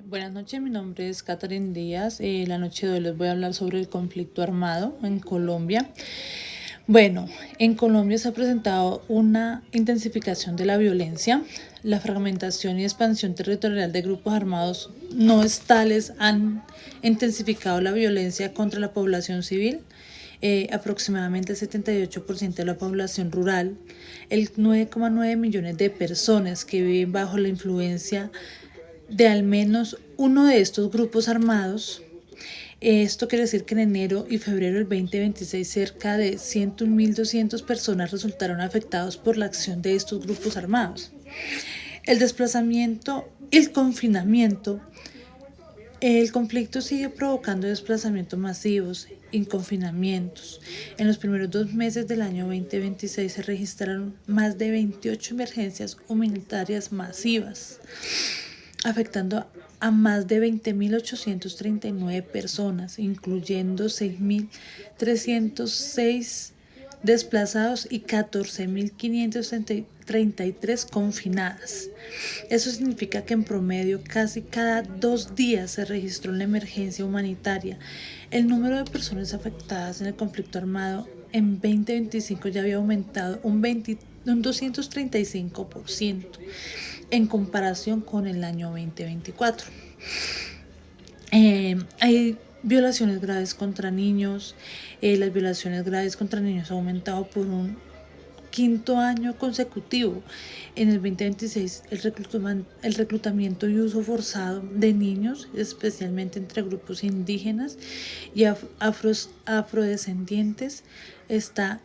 Buenas noches, mi nombre es Catherine Díaz. La noche de hoy les voy a hablar sobre el conflicto armado en Colombia. Bueno, en Colombia se ha presentado una intensificación de la violencia. La fragmentación y expansión territorial de grupos armados no estatales han intensificado la violencia contra la población civil. Aproximadamente el 78% de la población rural, el 9,9 millones de personas que viven bajo la influencia de al menos uno de estos grupos armados. Esto quiere decir que en enero y febrero del 2026 cerca de 101.200 personas resultaron afectadas por la acción de estos grupos armados. El desplazamiento y el confinamiento. El conflicto sigue provocando desplazamientos masivos y confinamientos. En los primeros 2 meses del año 2026 se registraron más de 28 emergencias humanitarias masivas, afectando a más de 20.839 personas, incluyendo 6.306 desplazados y 14.533 confinadas. Eso significa que en promedio casi cada 2 días se registró una emergencia humanitaria. El número de personas afectadas en el conflicto armado en 2025 ya había aumentado un 235% en comparación con el año 2024. Hay violaciones graves contra niños. Las violaciones graves contra niños han aumentado por un quinto año consecutivo. En el 2026, el reclutamiento y uso forzado de niños, especialmente entre grupos indígenas y afrodescendientes, está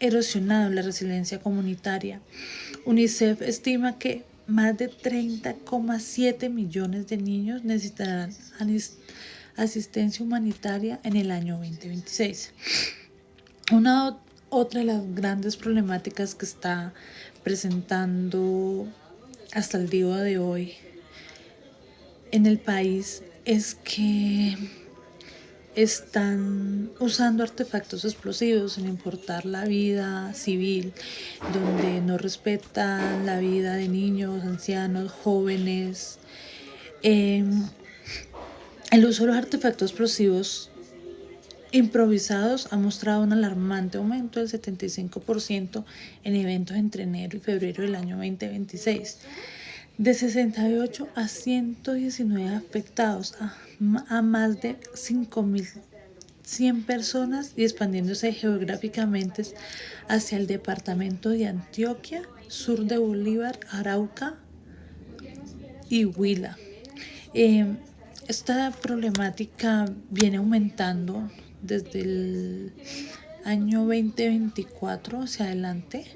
erosionado la resiliencia comunitaria. UNICEF estima que más de 30,7 millones de niños necesitarán asistencia humanitaria en el año 2026. Otra de las grandes problemáticas que está presentando hasta el día de hoy en el país es que están usando artefactos explosivos sin importar la vida civil, donde no respetan la vida de niños, ancianos, jóvenes. El uso de los artefactos explosivos improvisados ha mostrado un alarmante aumento del 75% en eventos entre enero y febrero del año 2026. De 68 a 119 afectados, a más de 5.100 personas y expandiéndose geográficamente hacia el departamento de Antioquia, sur de Bolívar, Arauca y Huila. Esta problemática viene aumentando desde el año 2024 hacia adelante.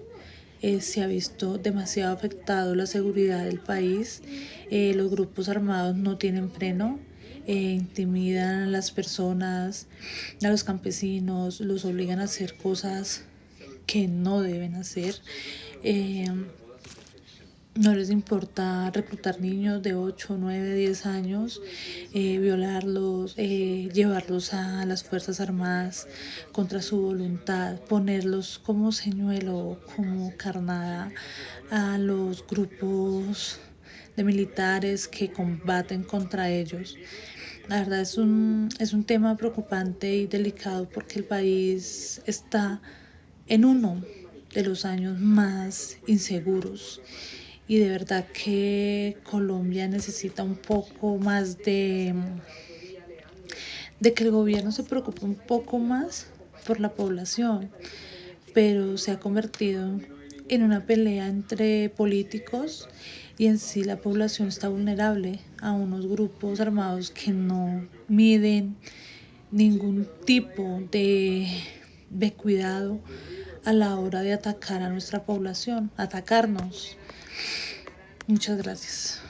Se ha visto demasiado afectado la seguridad del país. Los grupos armados no tienen freno, intimidan a las personas, a los campesinos, los obligan a hacer cosas que no deben hacer. No les importa reclutar niños de 8, 9, 10 años, violarlos, llevarlos a las Fuerzas Armadas contra su voluntad, ponerlos como señuelo, como carnada a los grupos de militares que combaten contra ellos. La verdad es un tema preocupante y delicado porque el país está en uno de los años más inseguros. Y de verdad que Colombia necesita un poco más de que el gobierno se preocupe un poco más por la población, pero se ha convertido en una pelea entre políticos y en sí la población está vulnerable a unos grupos armados que no miden ningún tipo de cuidado a la hora de atacar a nuestra población, atacarnos. Muchas gracias.